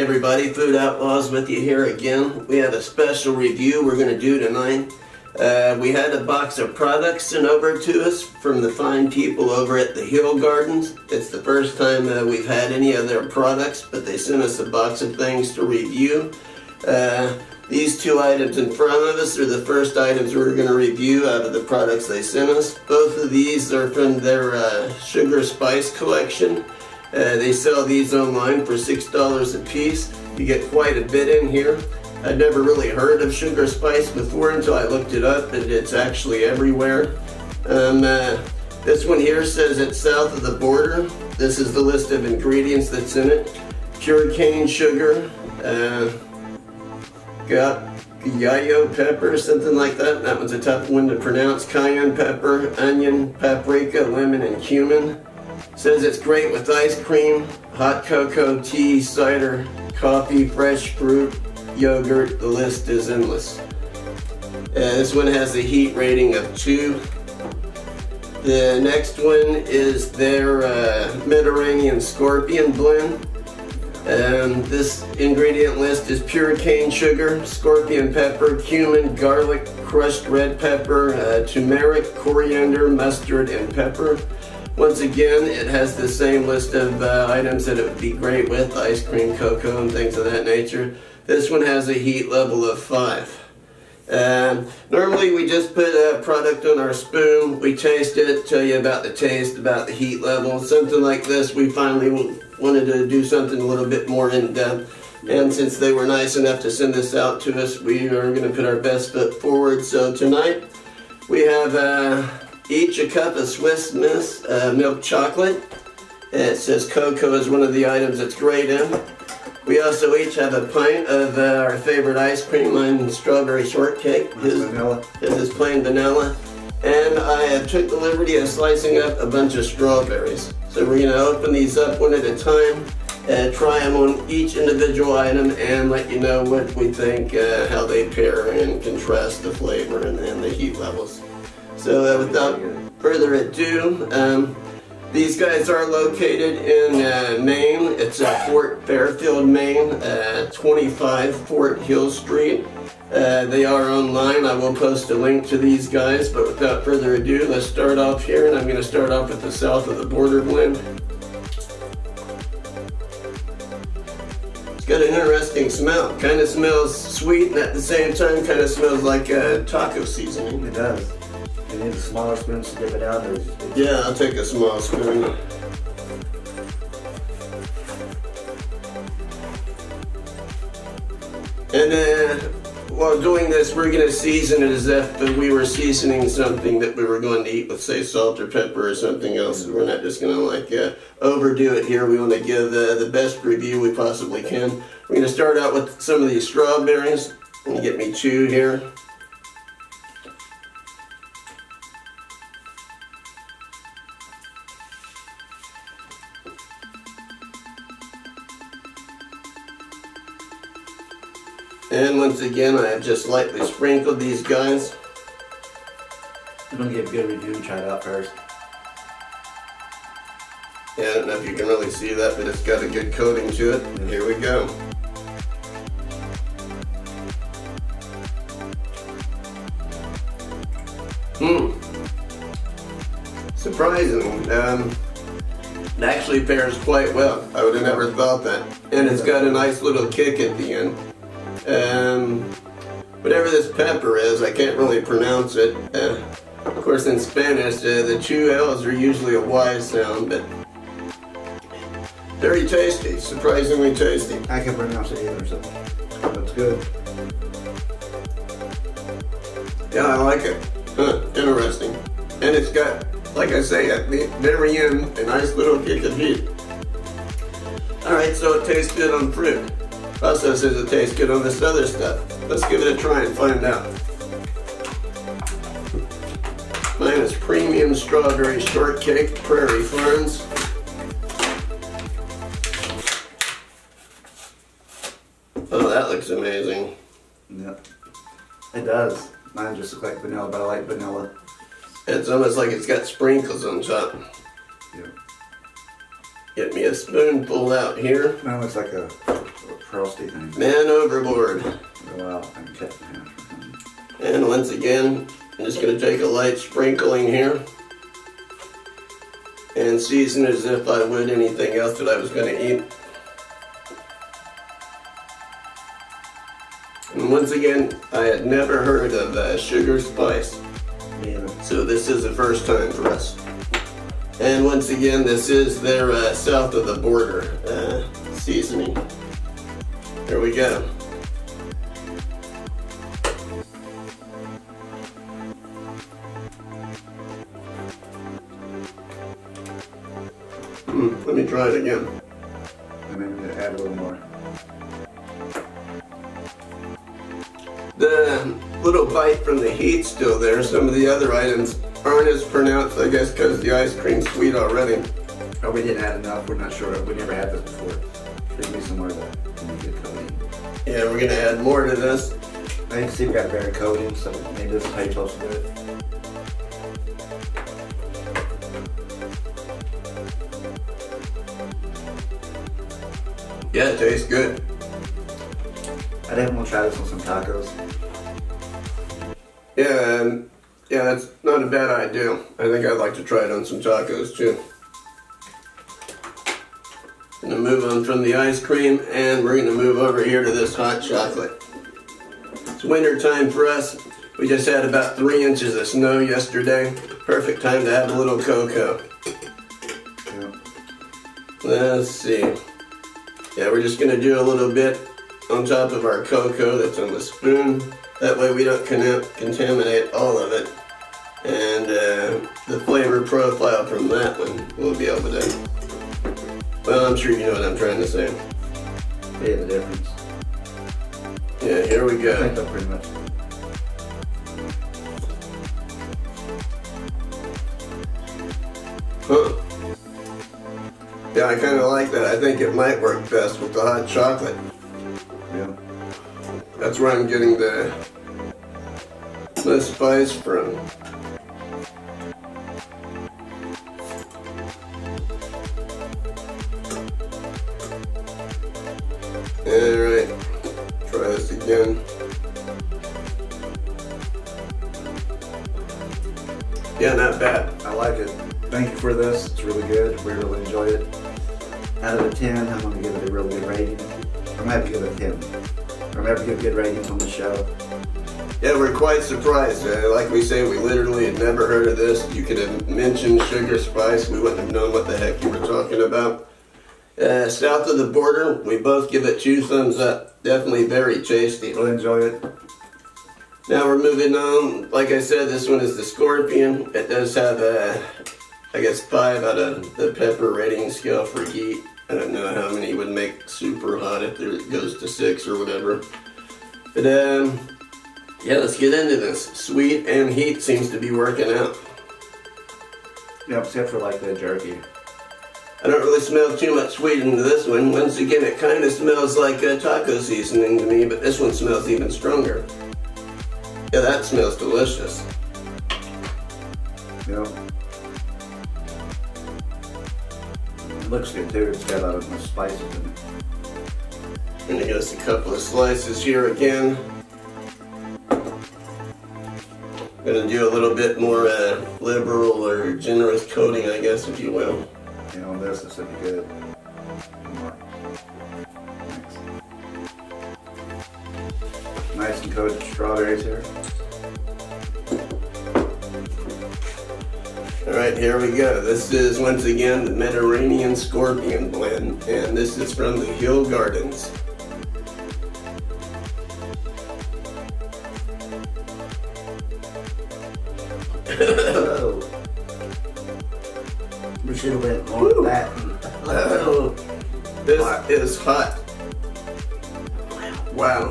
everybody, Food Outlaws with you here again. We have a special review we're going to do tonight. We had a box of products sent over to us from the fine people over at the Hill Gardens. It's the first time we've had any of their products, but they sent us a box of things to review. These two items in front of us are the first items we're going to review out of the products they sent us. Both of these are from their sugar spice collection. They sell these online for $6 a piece. You get quite a bit in here. I'd never really heard of sugar spice before until I looked it up, and it's actually everywhere. This one here says it's south of the border. This is the list of ingredients that's in it. Pure cane sugar, gallo pepper, something like that. That one's a tough one to pronounce. Cayenne pepper, onion, paprika, lemon, and cumin. Says it's great with ice cream, hot cocoa, tea, cider, coffee, fresh fruit, yogurt. The list is endless. This one has a heat rating of 2. The next one is their Mediterranean Scorpion blend. This ingredient list is pure cane sugar, scorpion pepper, cumin, garlic, crushed red pepper, turmeric, coriander, mustard, and pepper. Once again, it has the same list of items that it would be great with, ice cream, cocoa, and things of that nature. This one has a heat level of 5. Normally we just put a product on our spoon, we taste it, tell you about the taste, about the heat level. Something like this, we finally wanted to do something a little bit more in depth. And since they were nice enough to send this out to us, we are going to put our best foot forward. So tonight, we have each a cup of Swiss Miss milk chocolate. It says cocoa is one of the items it's great in. We also each have a pint of our favorite ice cream. Mine's strawberry shortcake. His is plain vanilla. And I took the liberty of slicing up a bunch of strawberries. So we're going to open these up one at a time, try them on each individual item, and let you know what we think, how they pair and contrast the flavor and the heat levels. So without further ado, these guys are located in Maine. It's Fort Fairfield, Maine, 25 Fort Hill Street. They are online. I will post a link to these guys, but without further ado, let's start off here, and I'm going to start off with the south of the border blend. It's got an interesting smell. Kind of smells sweet, and at the same time kind of smells like taco seasoning. It does. You need a smaller spoon to dip it out? Yeah, I'll take a small spoon. And while doing this, we're going to season it as if we were seasoning something that we were going to eat with, say, salt or pepper or something else. We're not just going to overdo it here. We want to give the best review we possibly can. We're going to start out with some of these strawberries. I'm going to get me 2 here. And once again, I have just lightly sprinkled these guys. I'm going to give a good review and try it out first. Yeah, I don't know if you can really see that, but it's got a good coating to it. And here we go. Surprising. It actually pairs quite well. I would have never thought that. And it's got a nice little kick at the end. Whatever this pepper is, I can't really pronounce it. Of course, in Spanish, the 2 L's are usually a Y sound, but very tasty, surprisingly tasty. I can't pronounce it either, so that's good. Yeah, I like it. Interesting. And it's got, like I say, at the very end, a nice little kick of heat. Alright, so it tastes good on fruit. Also says it tastes good on this other stuff. Let's give it a try and find out. Mine is premium strawberry shortcake, Prairie Farms. Oh, that looks amazing. Yep. It does. Mine just looks like vanilla, but I like vanilla. It's almost like it's got sprinkles on top. Yep. Get me a spoonful out here. Mine looks like a frosty thing. Man overboard. Oh, wow, I can cut the half. And once again, I'm just going to take a light sprinkling here and season as if I would anything else that I was going to eat. And once again, I had never heard of sugar spice. Yeah. So this is the first time for us. And once again, this is their south of the border seasoning. There we go. Let me try it again. And maybe add a little more. The little bite from the heat's still there. Some of the other items aren't as pronounced, I guess, because the ice cream's sweet already. Oh, we didn't add enough. We're not sure. We never had this before. Should be some more of that. Good coating. Yeah, we're gonna add more to this. I can see we got better coating, so maybe this is how you're supposed to do it. Yeah, it tastes good. I definitely want to try this on some tacos. Yeah, that's not a bad idea. I think I'd like to try it on some tacos too. Gonna move on from the ice cream and we're gonna move over here to this hot chocolate. It's winter time for us. We just had about 3 inches of snow yesterday. Perfect time to have a little cocoa. Yeah. Let's see. Yeah, we're just gonna do a little bit on top of our cocoa that's on the spoon. That way we don't contaminate all of it. And the flavor profile from that one we'll be able to, well, I'm sure you know what I'm trying to say. Yeah, the difference. Yeah, here we I go. think that's pretty much. Huh. Yeah, I kind of like that. I think it might work best with the hot chocolate. Yeah. That's where I'm getting the spice from. Alright, try this again. Yeah, not bad. I like it. Thank you for this. It's really good. We really enjoyed it. Out of a 10, I'm going to give it a real good rating. I'm going to have to give it a 10. I'm going to have to give good ratings on the show. Yeah, we're quite surprised. Like we say, we literally had never heard of this. You could have mentioned sugar spice. We wouldn't have known what the heck you were talking about. South of the border, we both give it 2 thumbs up. Definitely very tasty. Really enjoy it. Now we're moving on. Like I said, this one is the Scorpion. It does have I guess 5 out of the pepper rating scale for heat. I don't know how many would make super hot if it goes to 6 or whatever. But yeah, let's get into this. Sweet and heat seems to be working out. Yeah, except for like the jerky. I don't really smell too much sweet into this one. Once again, it kind of smells like taco seasoning to me, but this one smells even stronger. Yeah, that smells delicious. Yeah. It looks good too. It's got a lot of spices in it. I'm gonna get us a couple of slices here again. Gonna do a little bit more liberal or generous coating, I guess, if you will. You know, this would be good. More. Nice and coated strawberries here. Alright, here we go. This is, once again, the Mediterranean Scorpion blend, and this is from the Hill Gardens. Oh. We should have went more of that. Oh, this is hot. Wow.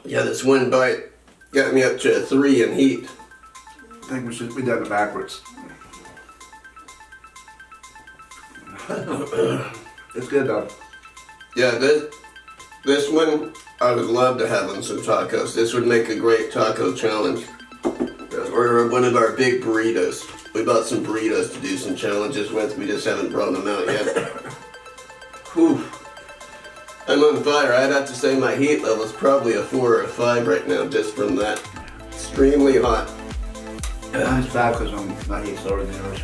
Yeah, this one bite got me up to a 3 in heat. I think we should be done it backwards. It's good though. Yeah, this one I would love to have on some tacos. This would make a great taco challenge. Or one of our big burritos. We bought some burritos to do some challenges with. We just haven't brought them out yet. Whew. I'm on fire. I'd have to say my heat level is probably a 4 or a 5 right now, just from that. Extremely hot. Mine's 5 because my heat's lower than yours.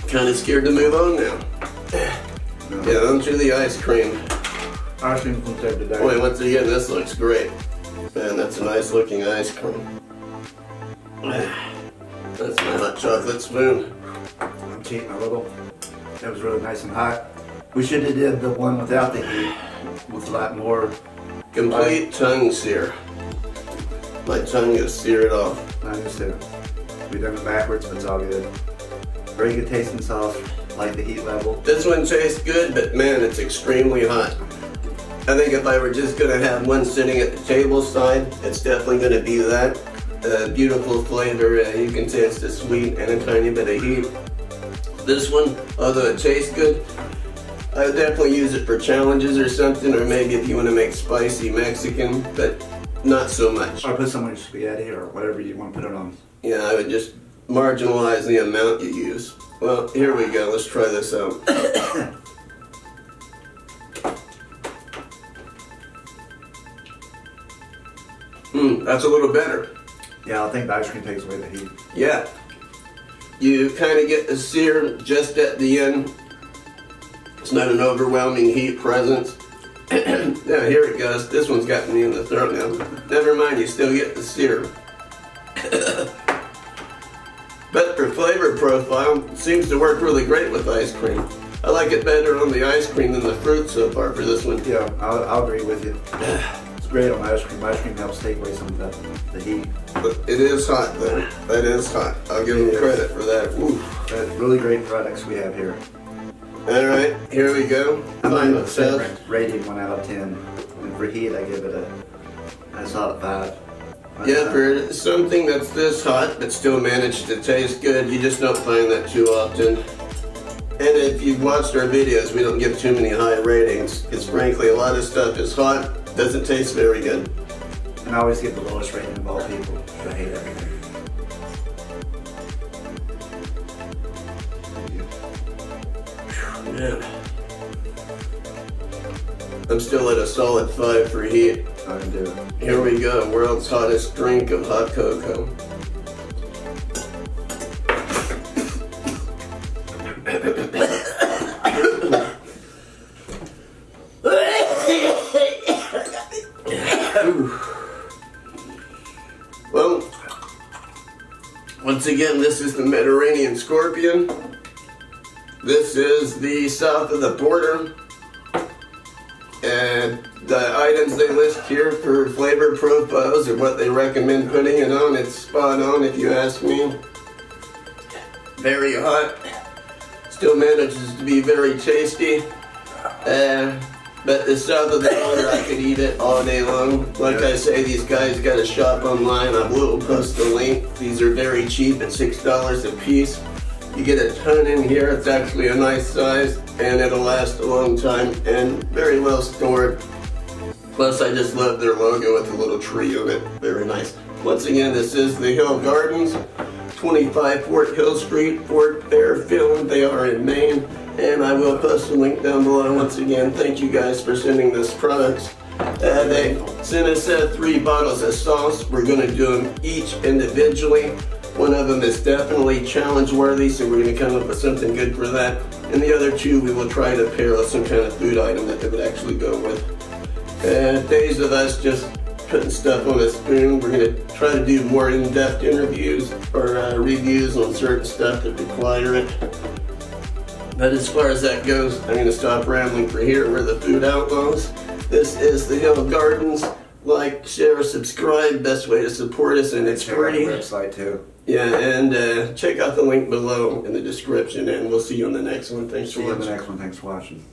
Kind of scared to move on now. Yeah, on to the ice cream. Ice cream from today. Boy, once again, this looks great. Man, that's a nice looking ice cream. That's my hot chocolate spoon. I'm cheating a little. That was really nice and hot. We should have did the one without the heat with a lot more. Complete tongue sear. My tongue is seared off. I understand. We done it backwards, but it's all good. Very good tasting sauce. Like the heat level. This one tastes good, but man, it's extremely hot. I think if I were just gonna have one sitting at the table side, it's definitely gonna be that. Beautiful flavor. You can taste the sweet and a tiny bit of heat. This one, although it tastes good, I would definitely use it for challenges or something, or maybe if you want to make spicy Mexican, but not so much. Or put some on your spaghetti or whatever you want to put it on. Yeah, I would just marginalize the amount you use. Well, here we go. Let's try this out. That's a little better. Yeah, I think the ice cream takes away the heat. Yeah. You kind of get the sear just at the end. It's not an overwhelming heat presence. Yeah, here it goes. This one's got me in the throat now. Never mind, you still get the sear. But for flavor profile, it seems to work really great with ice cream. I like it better on the ice cream than the fruit so far for this one. Yeah, I'll agree with you. It's great on ice cream. Ice cream helps take away some of the heat. But it is hot though. That is hot. I'll give them credit for that. Really great products we have here. Alright, here we go. Final test. Rating 1 out of 10. And for heat, I give it a solid 5. Yeah, for something that's this hot but still managed to taste good, you just don't find that too often. And if you've watched our videos, we don't give too many high ratings, because frankly a lot of stuff is hot, doesn't taste very good. And I always give the lowest rating of all people. I hate everything. Yeah. I'm still at a solid 5 for heat. I can do it. Here we go, world's hottest drink of hot cocoa. Well, once again, this is the Mediterranean Scorpion. This is the south of the border. And the items they list here for flavor profiles or what they recommend putting it on, it's spot on if you ask me. Very hot. Still manages to be very tasty. But the south of the border, I could eat it all day long. Like I say, these guys got a shop online. I will post the link. These are very cheap at $6 a piece. You get a ton in here. It's actually a nice size, and it'll last a long time and very well stored. Plus, I just love their logo with a little tree on it. Very nice. Once again, this is the Hill Gardens, 25 Fort Hill Street, Fort Fairfield. They are in Maine, and I will post a link down below. Once again, thank you guys for sending this product. They sent us 3 bottles of sauce. We're going to do them each individually. One of them is definitely challenge worthy, so we're going to come up with something good for that. And the other 2 we will try to pair with some kind of food item that they would actually go with. Days of us just putting stuff on a spoon. We're going to try to do more in-depth interviews or reviews on certain stuff that require it. But as far as that goes, I'm going to stop rambling for here. We're the Food Outlaws. This is the Hill Gardens. Like, share, subscribe, best way to support us, and it's free. Check out the website too. Yeah, and check out the link below in the description, and we'll see you on the next one. Thanks for watching. See you on the next one. Thanks for watching.